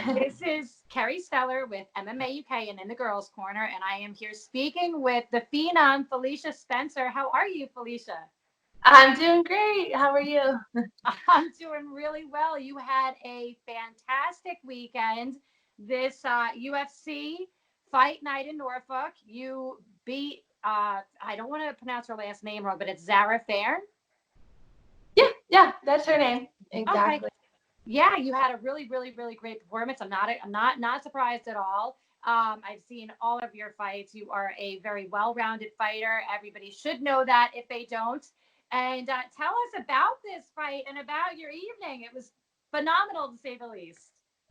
This is Kerry Stellar with MMA UK and in the Girls Corner, and I am here speaking with the phenom Felicia Spencer. How are you, Felicia? I'm doing great. How are you? I'm doing really well. You had a fantastic weekend. This UFC fight night in Norfolk. You beat, I don't want to pronounce her last name wrong, but it's Zara Fair. Yeah, that's her name. Okay. Exactly. Yeah, you had a really, really, really great performance. I'm not surprised at all. I've seen all of your fights. You are a very well-rounded fighter. Everybody should know that if they don't. And tell us about this fight and about your evening. It was phenomenal to say the least.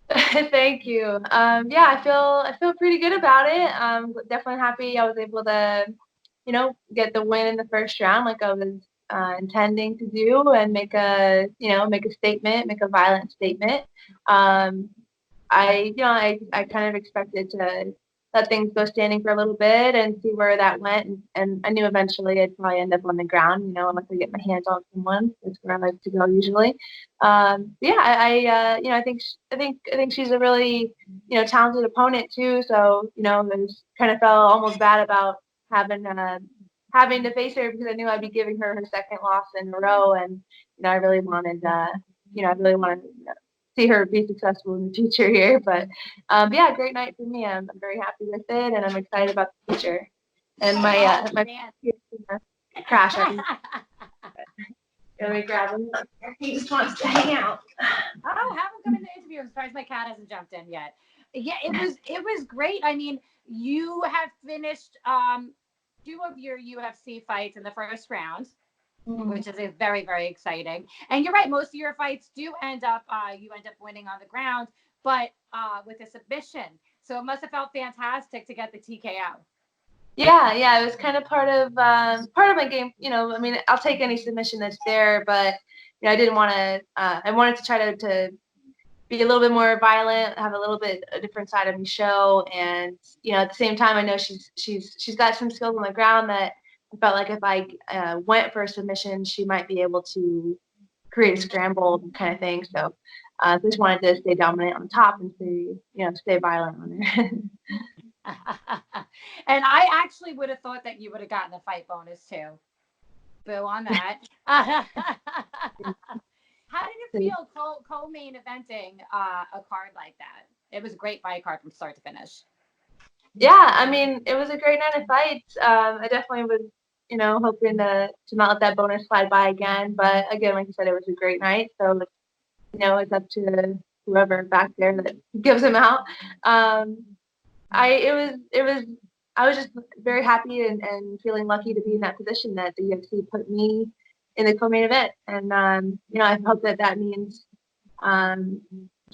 Thank you. Yeah, I feel pretty good about it. Definitely happy I was able to, get the win in the first round like I was intending to do and make a statement, make a violent statement. Um, I kind of expected to let things go standing for a little bit and see where that went. And I knew eventually I'd probably end up on the ground, unless I get my hands on someone. That's where I like to go usually. Yeah, I think she's a really, talented opponent too. So, it was kind of felt almost bad about having, uh, having to face her because I knew I'd be giving her her second loss in a row. And, I really wanted see her be successful in the future here. But yeah, great night for me. I'm very happy with it, and I'm excited about the future. And Oh my man. crash. Let me grab him. He just wants to hang out. Oh, have him come in the interview. I'm surprised my cat hasn't jumped in yet. Yeah, it was great. I mean, you have finished two of your UFC fights in the first round, Mm. which is very, very exciting. And you're right, most of your fights do end up you end up winning on the ground, but with a submission. So it must have felt fantastic to get the TKO. Yeah. It was kind of part of my game. I mean, I'll take any submission that's there, but I didn't want to. I wanted to try to be a little bit more violent, have a little bit a different side of me show, and at the same time, I know she's got some skills on the ground that I felt like if I went for a submission, she might be able to create a scramble kind of thing. So I just wanted to stay dominant on top and stay violent on her. And I actually would have thought that you would have gotten the fight bonus too. Boo on that. How did it feel co-main eventing a card like that? It was a great fight card from start to finish. Yeah, I mean, it was a great night of fights. I definitely was, hoping to not let that bonus slide by again. But again, like you said, it was a great night. So, it's up to whoever back there that gives them out. Um, I was just very happy and feeling lucky to be in that position that the UFC put me in the co-main event. And, I hope that means, um,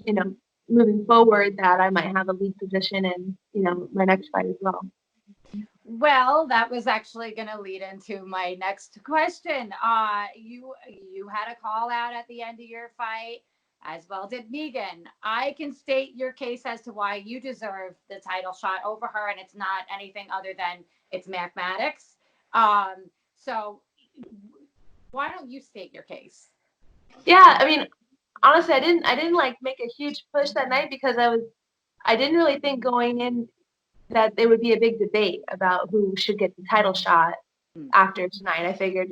you know, moving forward that I might have a lead position in, my next fight as well. Well, that was actually going to lead into my next question. You had a call out at the end of your fight, as well did Megan. I can state your case as to why you deserve the title shot over her, and it's not anything other than it's mathematics. So why don't you state your case? Yeah, I mean, honestly, I didn't like make a huge push that night because I didn't really think going in that there would be a big debate about who should get the title shot Hmm. after tonight. I figured,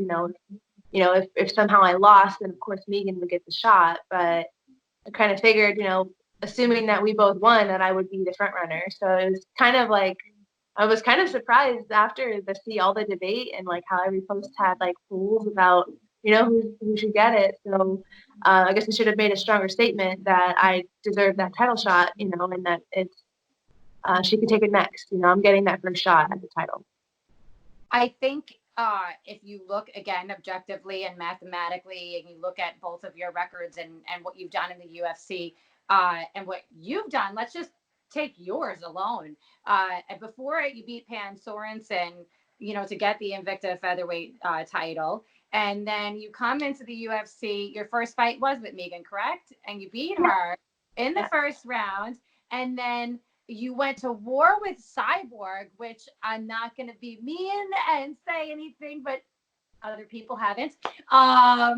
if somehow I lost, then of course Megan would get the shot. But I kind of figured, assuming that we both won, that I would be the front runner. So it was kind of like I was kind of surprised after to see all the debate and like how every post had like polls about who should get it. So I guess I should have made a stronger statement that I deserve that title shot, and that it's she could take it next. I'm getting that first shot at the title. I think if you look again objectively and mathematically, and you look at both of your records and what you've done in the UFC and what you've done, let's just take yours alone. And before you beat Pam Sorensen, to get the Invicta featherweight title, and then you come into the UFC. Your first fight was with Megan, correct? And you beat Yeah, her in the yeah. first round, and then you went to war with Cyborg, which I'm not going to be mean and say anything, but other people haven't.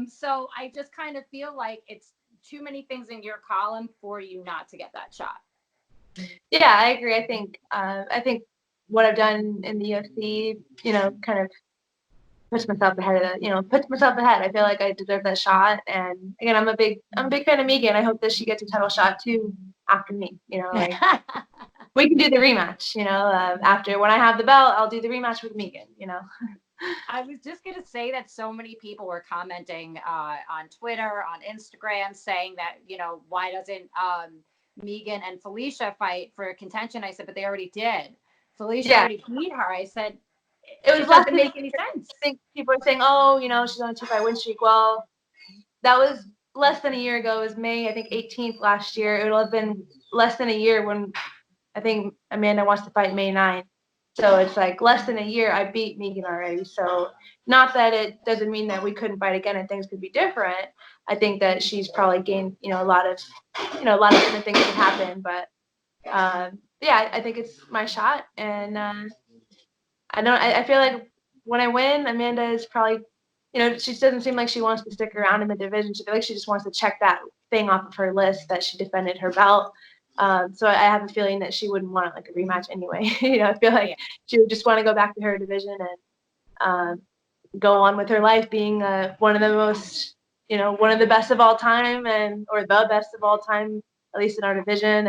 So I just kind of feel like it's too many things in your column for you not to get that shot. Yeah, I agree. I think what I've done in the UFC, kind of puts myself ahead of puts myself ahead. I feel like I deserve that shot. And again, I'm a big fan of Megan. I hope that she gets a title shot too after me. Like we can do the rematch. After when I have the belt, I'll do the rematch with Megan. I was just going to say that so many people were commenting on Twitter, on Instagram, saying that, why doesn't Megan and Felicia fight for contention? I said, but they already did. Felicia already beat her. I said, it was it less doesn't than. make any sense. I think people are saying, oh, she's on a 2-fight win streak. Well, that was less than a year ago. It was May, I think 18th last year. It'll have been less than a year when I think Amanda wants to fight May 9th. So it's like less than a year. I beat Megan already. So not that it doesn't mean that we couldn't fight again and things could be different. I think that she's probably gained, a lot of different things could happen. But yeah, I think it's my shot. And I feel like when I win, Amanda is probably, she doesn't seem like she wants to stick around in the division. She feels like she just wants to check that thing off of her list that she defended her belt. So I have a feeling that she wouldn't want like a rematch anyway. I feel like she would just want to go back to her division and go on with her life being one of the most, one of the best of all time or the best of all time, at least in our division.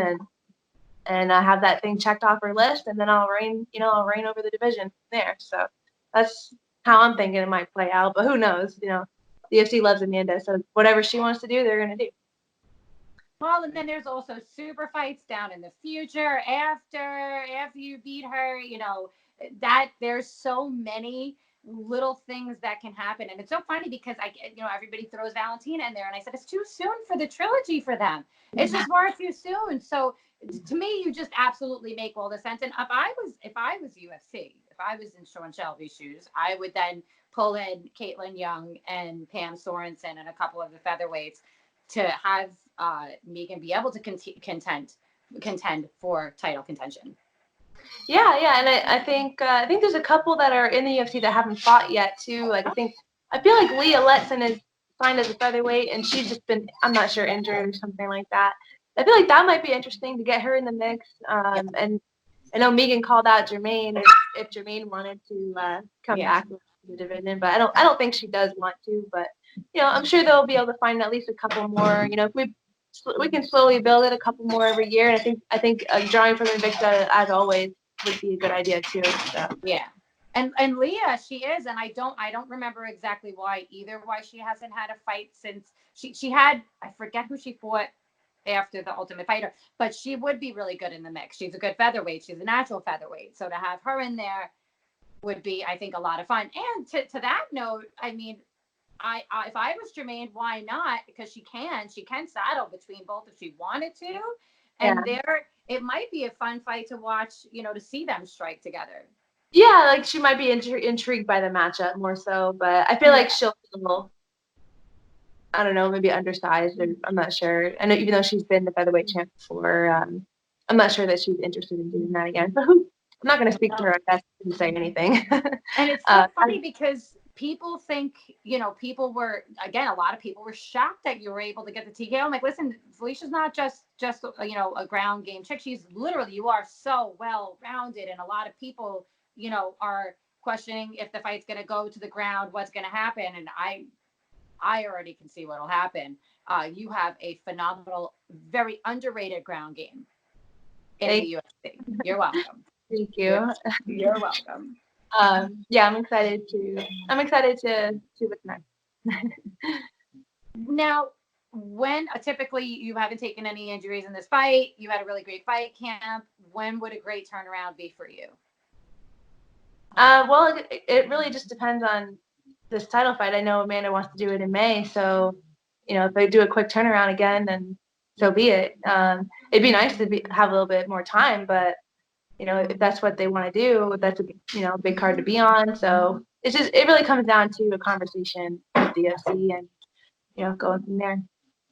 And have that thing checked off her list, and then I'll reign over the division there. So that's how I'm thinking it might play out, but who knows? The UFC loves Amanda, so whatever she wants to do, they're gonna do. Well, and then there's also super fights down in the future after you beat her. That there's so many little things that can happen, and it's so funny because everybody throws Valentina in there, and I said it's too soon for the trilogy for them. It's just far too soon. So to me, you just absolutely make all the sense. And if I was UFC, if I was in Sean Shelby's shoes, I would then pull in Caitlin Young and Pam Sorensen and a couple of the featherweights to have Megan be able to contend for title contention. Yeah, and I think there's a couple that are in the UFC that haven't fought yet too. Like I feel like Leah Letson is signed as a featherweight, and she's just been, I'm not sure, injured or something like that. I feel like that might be interesting to get her in the mix. And I know Megan called out Jermaine if Jermaine wanted to come back to the division, but I don't think she does want to. But I'm sure they'll be able to find at least a couple more. If we can slowly build it a couple more every year, and I think drawing from Invicta as always would be a good idea too. So. Yeah. And Leah, she is, and I don't remember exactly why either. Why she hasn't had a fight since she had, I forget who she fought after the Ultimate Fighter, but she would be really good in the mix. She's a good featherweight. She's a natural featherweight. So to have her in there would be, I think, a lot of fun. And to that note, I mean, I if I was Jermaine, why not? Because she can saddle between both if she wanted to, and it might be a fun fight to watch. To see them strike together. Yeah, like she might be intrigued by the matchup more so, but I feel like she'll feel, I don't know, maybe undersized, or I'm not sure. I know even though she's been the featherweight champ before, I'm not sure that she's interested in doing that again. But I'm not going to speak to her. I guess and say anything. And it's so funny because people think, people were, again, a lot of people were shocked that you were able to get the TKO. I'm like, listen, Felicia's not just a ground game chick. She's literally, you are so well rounded, and a lot of people, are questioning if the fight's going to go to the ground, what's going to happen, and I already can see what'll happen. You have a phenomenal, very underrated ground game in the UFC. You're welcome. Thank you. You're welcome. Yeah, I'm excited to see what's next. Now, when typically you haven't taken any injuries in this fight, you had a really great fight camp. When would a great turnaround be for you? Well, it really just depends on this title fight. I know Amanda wants to do it in May, so if they do a quick turnaround again, then so be it. It'd be nice to have a little bit more time, but if that's what they want to do, that's a big card to be on. So it really comes down to a conversation with the UFC and going from there.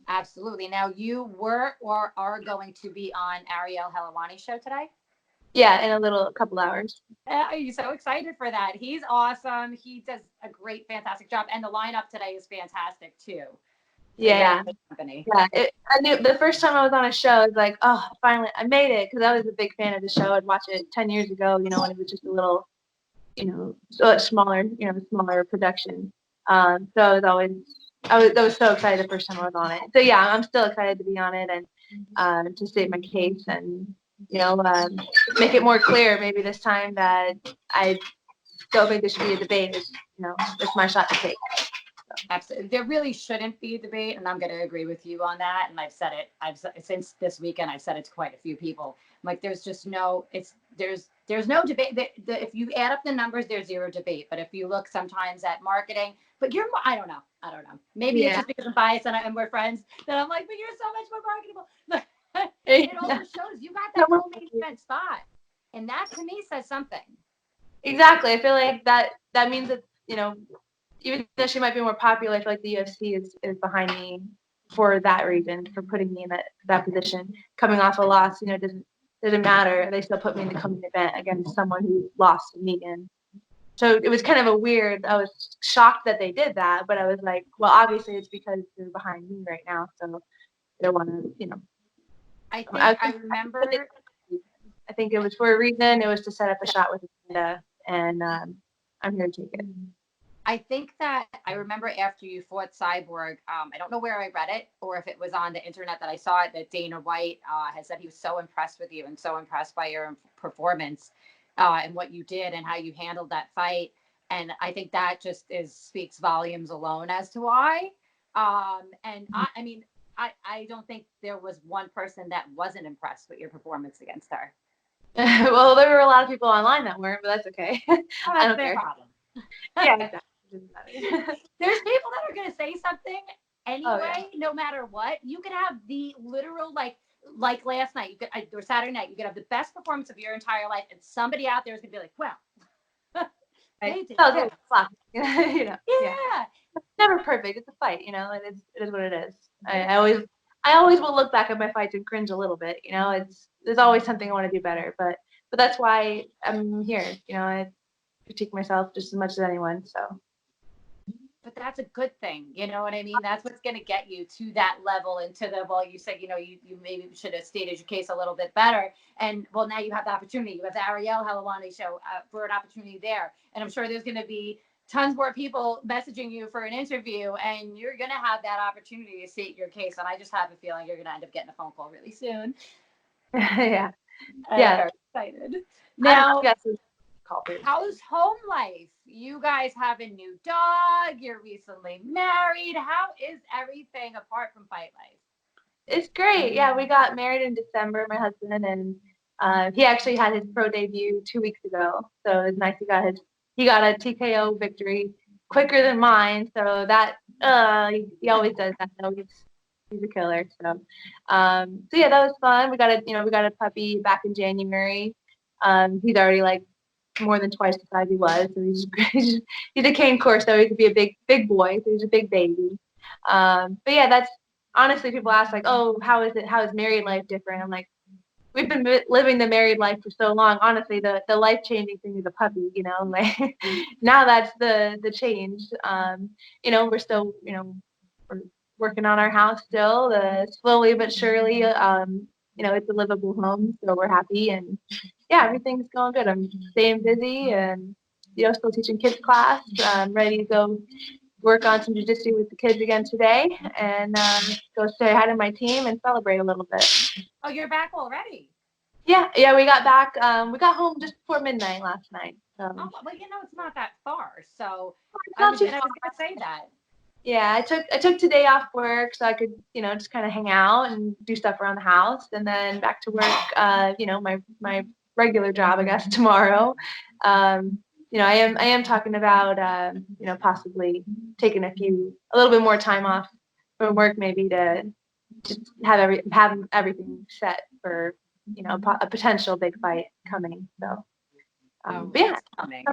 Absolutely. Now, you were or are going to be on Ariel Helwani's show today? Yeah, in a couple hours. Are you so excited for that? He's awesome. He does a great, fantastic job. And the lineup today is fantastic too. So you're in Yeah. good company. Yeah. I knew the first time I was on a show, I was like, oh, finally, I made it. Because I was a big fan of the show. I'd watch it 10 years ago, when it was just a little, so smaller, smaller production. So I was so excited the first time I was on it. So yeah, I'm still excited to be on it and to state my case and, make it more clear maybe this time that I don't think there should be a debate. It's my shot to take. Absolutely. There really shouldn't be a debate, and I'm going to agree with you on that. And I've said it. Since this weekend. I've said it to quite a few people. I'm like, there's just no. There's no debate. If you add up the numbers, there's zero debate. But if you look sometimes at marketing, but I don't know. I don't know. Maybe it's just because I'm biased and we're friends that I'm like, but you're so much more marketable. It also shows you got that co-main event spot, and that to me says something. Exactly. I feel like that means that even though she might be more popular, I feel like the UFC is behind me for that reason, for putting me in that position. Coming off a loss, doesn't matter. They still put me in the coming event against someone who lost to me. And so it was kind of I was shocked that they did that, but I was like, well, obviously it's because they're behind me right now. So they want to, I remember. I think it was for a reason. It was to set up a shot with Amanda, and I'm here to take it. I think that I remember after you fought Cyborg, I don't know where I read it or if it was on the internet that I saw it, that Dana White has said he was so impressed with you and so impressed by your performance and what you did and how you handled that fight. And I think that just speaks volumes alone as to why. And I mean, I don't think there was one person that wasn't impressed with your performance against her. Well, there were a lot of people online that weren't, but that's okay. I don't care. Problem. Yeah, exactly. There's people that are going to say something anyway, Oh, yeah. no matter what. You could have the literal like last night, you could or Saturday night, you could have the best performance of your entire life, and somebody out there is going to be like, "Well, they did." That was yeah. Yeah. It's never perfect. It's a fight, it is what it is. I always will look back at my fights and cringe a little bit, there's always something I want to do better, but that's why I'm here, I critique myself just as much as anyone, so. But that's a good thing. You know what I mean? That's what's going to get you to that level and to the, well, you said, you maybe should have stated your case a little bit better. And well, now you have the opportunity. You have the Ariel Helwani show for an opportunity there. And I'm sure there's going to be tons more people messaging you for an interview, and you're going to have that opportunity to state your case. And I just have a feeling you're going to end up getting a phone call really soon. Yeah. I'm very excited. Now, how's home life? You guys have a new dog. You're recently married. How is everything apart from fight life? It's great. Yeah, we got married in December, my husband, and he actually had his pro debut 2 weeks ago. So it was nice. He got a TKO victory quicker than mine. So that he always does that. So he's a killer. So yeah, that was fun. We got a puppy back in January. He's already like more than twice the size he was. So he's a cane corso. So he could be a big boy. So he's a big baby. But yeah, that's honestly, people ask like, oh, how is married life different? I'm like, we've been living the married life for so long. Honestly, the life-changing thing is a puppy, like now that's the change. We're still, we're working on our house still, slowly but surely. It's a livable home, so we're happy, and yeah, everything's going good. I'm staying busy and still teaching kids class. I'm ready to go work on some jiu-jitsu with the kids again today, and go say hi to my team and celebrate a little bit. Oh, you're back already? Yeah, we got back. We got home just before midnight last night. So. Oh, well, it's not that far. So I was going to say that. Yeah, I took today off work so I could, just kind of hang out and do stuff around the house, and then back to work. My regular job, I guess, tomorrow. I am talking about, possibly taking a little bit more time off from work, maybe to just have everything set for, a potential big fight coming. So, yeah, it's coming.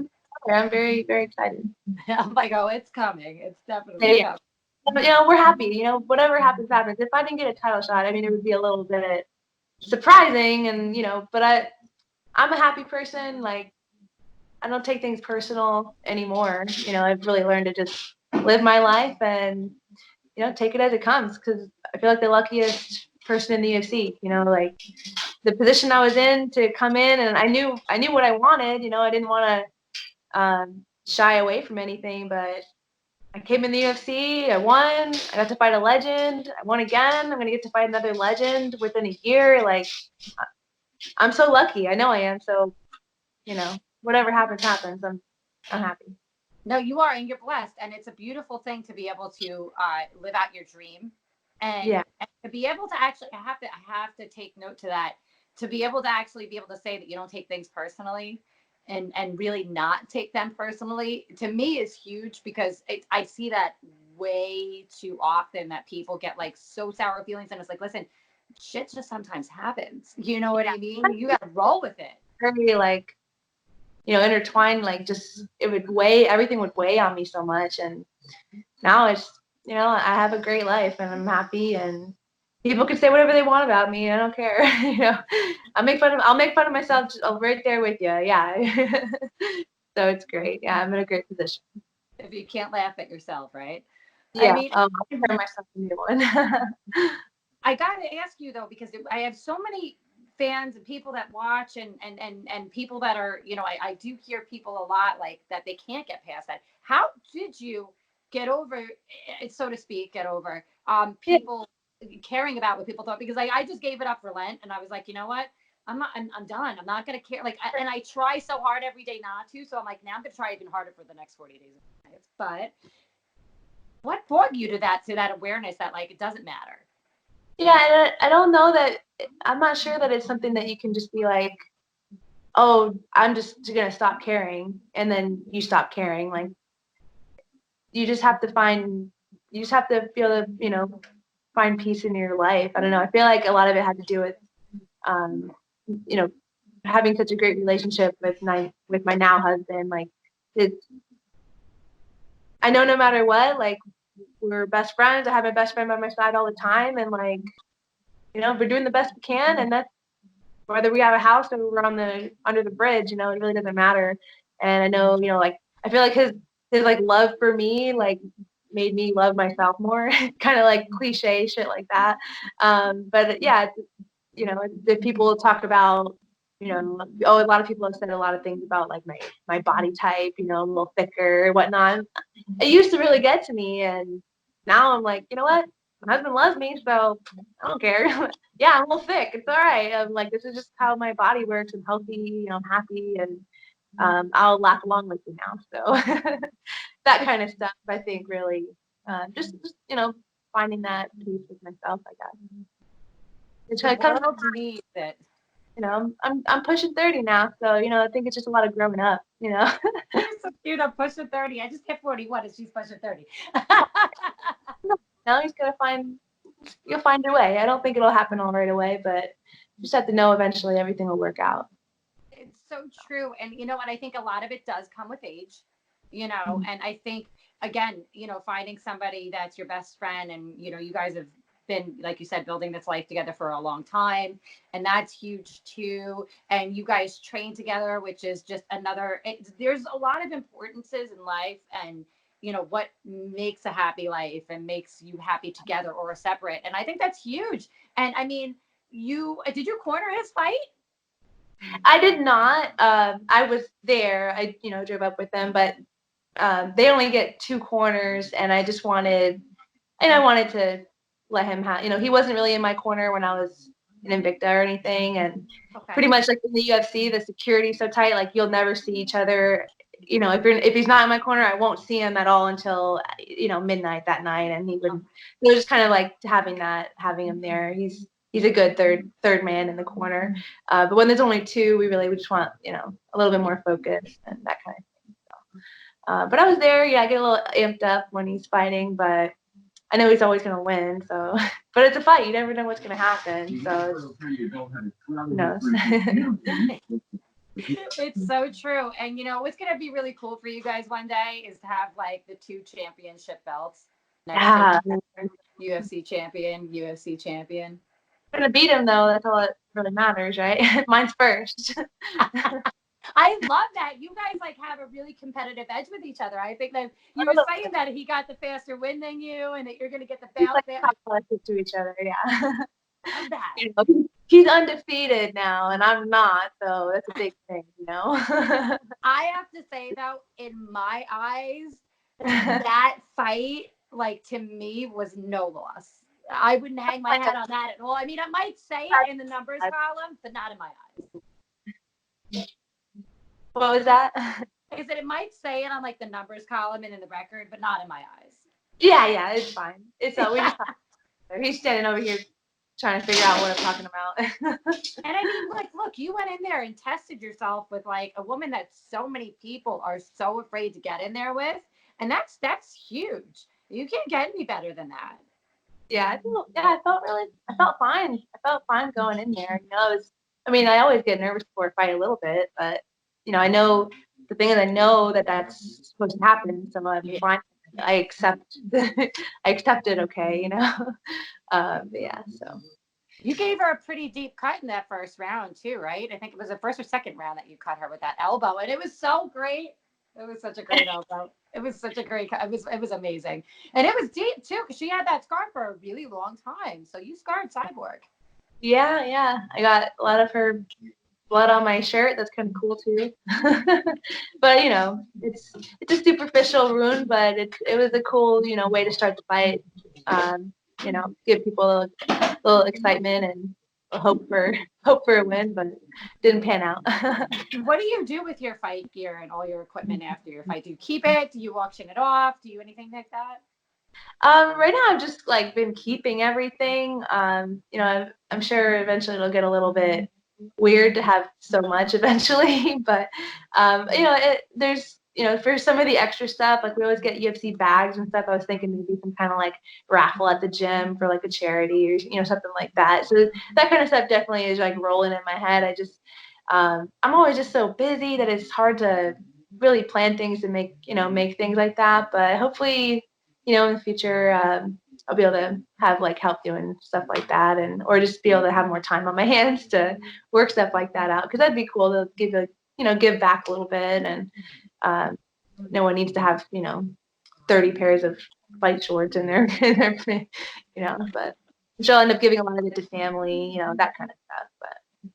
I'm very, very excited. I'm like, oh, it's coming. It's definitely coming. We're happy. Whatever happens, happens. If I didn't get a title shot, I mean, it would be a little bit surprising, and but I'm a happy person. Like, I don't take things personal anymore. I've really learned to just live my life, and take it as it comes, because I feel like the luckiest person in the UFC, like the position I was in to come in, and I knew what I wanted. I didn't want to shy away from anything, but I came in the UFC, I won, I got to fight a legend, I won again, I'm going to get to fight another legend within a year. Like, I'm so lucky. I know I am. So, whatever happens, happens. I'm happy. No, you are, and you're blessed, and it's a beautiful thing to be able to live out your dream, Yeah. and to be able to actually, I have to take note to that, to be able to actually be able to say that you don't take things personally, and really not take them personally, to me is huge, because I see that way too often, that people get like so sour feelings, and it's like, listen, shit just sometimes happens. You know what I mean? You got to roll with it. Very like, intertwined, like just everything would weigh on me so much. And now it's, I have a great life and I'm happy, and people can say whatever they want about me. I don't care. I'll make fun of myself right there with you. Yeah. So it's great. Yeah. I'm in a great position. If you can't laugh at yourself, right? I Yeah. mean, I'll prepare myself a new one. I got to ask you though, because I have so many fans and people that watch, and people that are, I do hear people a lot like that, they can't get past that. How did you get over, so to speak, get over Yeah. people caring about what people thought? Because I just gave it up for Lent, and I was like, you know what? I'm done. I'm not going to care. Like, and I try so hard every day not to. So I'm like, now I'm going to try even harder for the next 40 days. But what brought you to that awareness that like, it doesn't matter? Yeah. And I don't know that, I'm not sure that it's something that you can just be like, oh, I'm just going to stop caring. And then you stop caring. Like, you just have to feel the, find peace in your life. I don't know. I feel like a lot of it had to do with, um, you know, having such a great relationship with my now husband. Like, it's, I know no matter what, like, we're best friends. I have my best friend by my side all the time, and like, we're doing the best we can, and that's whether we have a house or we're under the bridge. It really doesn't matter. And I know, like, I feel like his like love for me like made me love myself more. Kind of like cliche shit like that. But yeah, the people talk about, a lot of people have said a lot of things about like my body type, a little thicker and whatnot. It used to really get to me, and now I'm like, you know what? My husband loves me, so I don't care. Yeah, I'm a little thick. It's all right. I'm like, this is just how my body works. I'm healthy. I'm happy, and I'll laugh along with you now. So that kind of stuff, I think, really, just finding that peace with myself, I guess. It The comes, world needs it. I'm pushing 30 now, so I think it's just a lot of growing up. You're so cute. I'm pushing 30. I just hit 41 and she's pushing 30. Now you'll find your way. I don't think it'll happen all right away, but you just have to know eventually everything will work out. It's so true. And you know what? I think a lot of it does come with age, and I think, again, finding somebody that's your best friend, and, you guys have been, like you said, building this life together for a long time. And that's huge too. And you guys train together, which is just there's a lot of importances in life, and, what makes a happy life and makes you happy together or separate. And I think that's huge. And I mean, did you corner his fight? I did not. I was there. I drove up with them, but they only get 2 corners, and I wanted to let him have. He wasn't really in my corner when I was in Invicta or anything, and Okay. pretty much like in the UFC, the security's so tight, like you'll never see each other. If he's not in my corner, I won't see him at all until midnight that night, and it was just kind of like having him there. He's a good third man in the corner. But when there's only 2, we just want a little bit more focus and that kind of thing. So, but I was there. Yeah, I get a little amped up when he's fighting, but I know he's always gonna win. So, but it's a fight. You never know what's gonna happen. So, who knows? It's so true. And what's going to be really cool for you guys one day is to have like the 2 championship belts next to Yeah, each other. UFC champion, UFC champion. I'm gonna beat him though. That's all that really matters, right? Mine's first. I love that. You guys like have a really competitive edge with each other. I think that you were saying that he got the faster win than you and that you're going to get the He's bounce like back. complementary to each other, yeah. Love that. You know, he's undefeated now, and I'm not, so that's a big thing, you know. I have to say though, in my eyes, that fight, like to me, was no loss. I wouldn't hang my head on that at all. I mean, I might say it in the numbers column, but not in my eyes. What was that? Like I said, it might say it on like the numbers column and in the record, but not in my eyes. Yeah, it's fine. It's we just he's standing over here trying to figure out what I'm talking about. And I mean, look, you went in there and tested yourself with like a woman that so many people are so afraid to get in there with, and that's huge. You can't get any better than that. I felt fine. I felt fine going in there. You know, I mean, I always get nervous before a fight a little bit, but you know, I know the thing is, I know that that's supposed to happen, so I'm fine. I accept, I accept it. Okay, you know. But yeah, so. You gave her a pretty deep cut in that first round too, right? I think it was the first or second round that you cut her with that elbow, and it was so great. It was such a great elbow. It was such a great. It was amazing, and it was deep too because she had that scar for a really long time. So you scarred Cyborg. Yeah. I got a lot of her blood on my shirt. That's kind of cool too. But you know, it's a superficial wound, but it was a cool, you know, way to start the fight. You know, give people a little excitement and hope for a win, but it didn't pan out. What do you do with your fight gear and all your equipment after your fight? Do you keep it? Do you auction it off? Do you anything like that? Right now I've just like been keeping everything. You know, I'm sure eventually it'll get a little bit weird to have so much eventually, but you know, there's you know for some of the extra stuff, like we always get UFC bags and stuff. I was thinking maybe some kind of like raffle at the gym for like a charity or you know something like that. So that kind of stuff definitely is like rolling in my head. I'm always just so busy that it's hard to really plan things and make things like that. But hopefully you know, in the future, I'll be able to have like help doing stuff like that, and or just be able to have more time on my hands to work stuff like that out. Because that'd be cool to give back a little bit, and um, no one needs to have 30 pairs of fight shorts in their But she'll end up giving a lot of it to family, that kind of stuff. But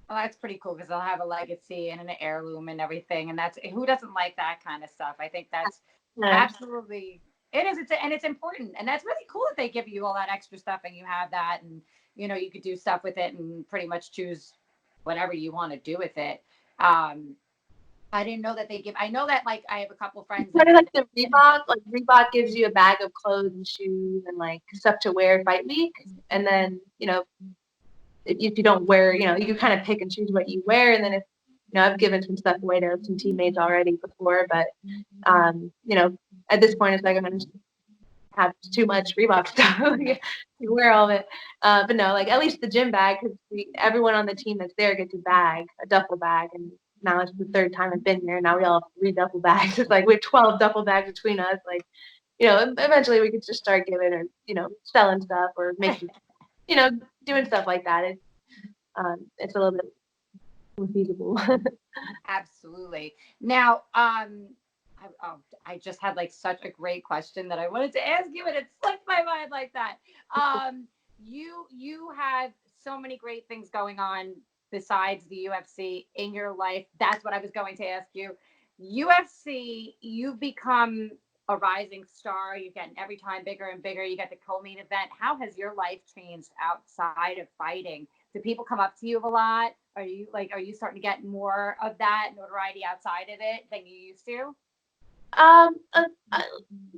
Well, that's pretty cool because they'll have a legacy and an heirloom and everything, and that's who doesn't like that kind of stuff. I think that's absolutely it is. It's important, and that's really cool that they give you all that extra stuff and you have that, and you could do stuff with it and pretty much choose whatever you want to do with it. Um, I didn't know that they give. I know that like I have a couple friends that kind of do. like the Reebok. Like Reebok gives you a bag of clothes and shoes and like stuff to wear fight week, and then if you don't wear, you can kind of pick and choose what you wear. And then if, I've given some stuff away to some teammates already before, but, at this point, it's like I'm going to have too much Reebok stuff. You wear all of it. But no, like at least the gym bag, because everyone on the team that's there gets a duffel bag. And now it's the third time I've been here. Now we all have 3 duffel bags. It's like we have 12 duffel bags between us. Like, eventually we could just start giving or, selling stuff or making, doing stuff like that. It's a little bit more feasible. Absolutely. Now, I just had like such a great question that I wanted to ask you, and it slipped my mind like that. You have so many great things going on besides the UFC in your life. That's what I was going to ask you. UFC, you've become a rising star. You're getting every time bigger and bigger. You got the co-main event. How has your life changed outside of fighting? Do people come up to you a lot? Are you starting to get more of that notoriety outside of it than you used to? Um, uh, uh,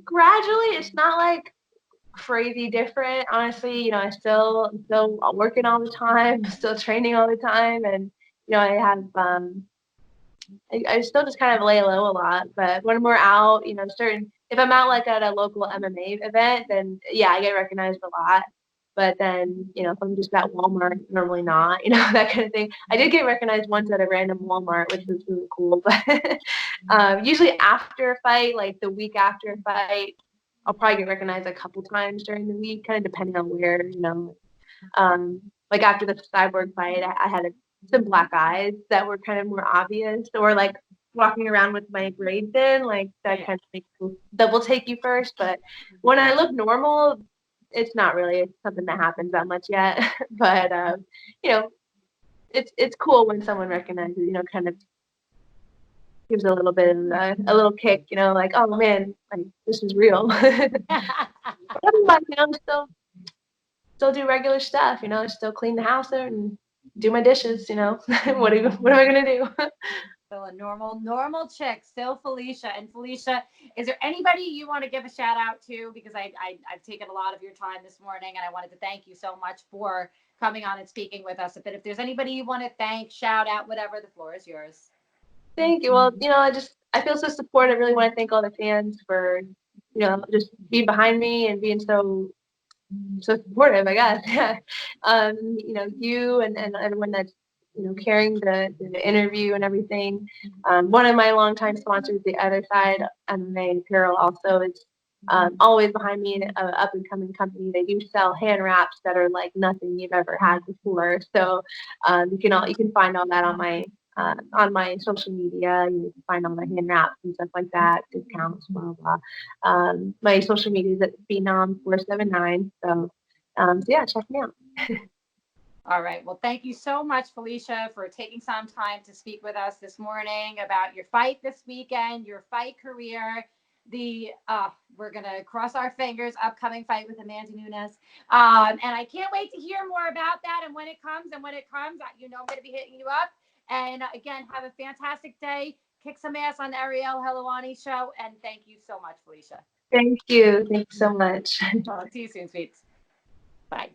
Gradually, it's not like crazy different. Honestly, I'm still working all the time, still training all the time, and I have I still just kind of lay low a lot. But when we're out, if I'm out like at a local MMA event, then yeah, I get recognized a lot. But then, if I'm just at Walmart, normally not, that kind of thing. I did get recognized once at a random Walmart, which was really cool. But usually after a fight, like the week after a fight, I'll probably get recognized a couple times during the week, kind of depending on where, like after the Cyborg fight, I had some black eyes that were kind of more obvious, or like walking around with my braids in, like that Yeah. kind of makes people double take you first. But when I look normal, it's not really something that happens that much yet. But you know, it's cool when someone recognizes, kind of gives a little bit of a little kick, like, oh man, like this is real. But otherwise, still do regular stuff, still clean the house and do my dishes, what am I gonna do? Still a normal chick, still Felicia. And Felicia, is there anybody you want to give a shout out to? Because I've taken a lot of your time this morning, and I wanted to thank you so much for coming on and speaking with us. But if there's anybody you want to thank, shout out, whatever, the floor is yours. Thank you. Well, I feel so supported. I really want to thank all the fans for, just being behind me and being so supportive, I guess. You and everyone that's, carrying the interview and everything. One of my longtime sponsors, the other side, MMA Apparel, also is always behind me, an up and coming company. They do sell hand wraps that are like nothing you've ever had before. So you can find all that on my social media. You can find all my hand wraps and stuff like that, discounts, blah blah. My social media is at Phenom479. So yeah, check me out. All right. Well, thank you so much, Felicia, for taking some time to speak with us this morning about your fight this weekend, your fight career. We're gonna cross our fingers, upcoming fight with Amanda Nunes. And I can't wait to hear more about that and when it comes. And when it comes, I'm gonna be hitting you up. And again, have a fantastic day. Kick some ass on the Ariel Helwani show. And thank you so much, Felicia. Thank you. Thank you so much. Talk to you soon, sweets. Bye.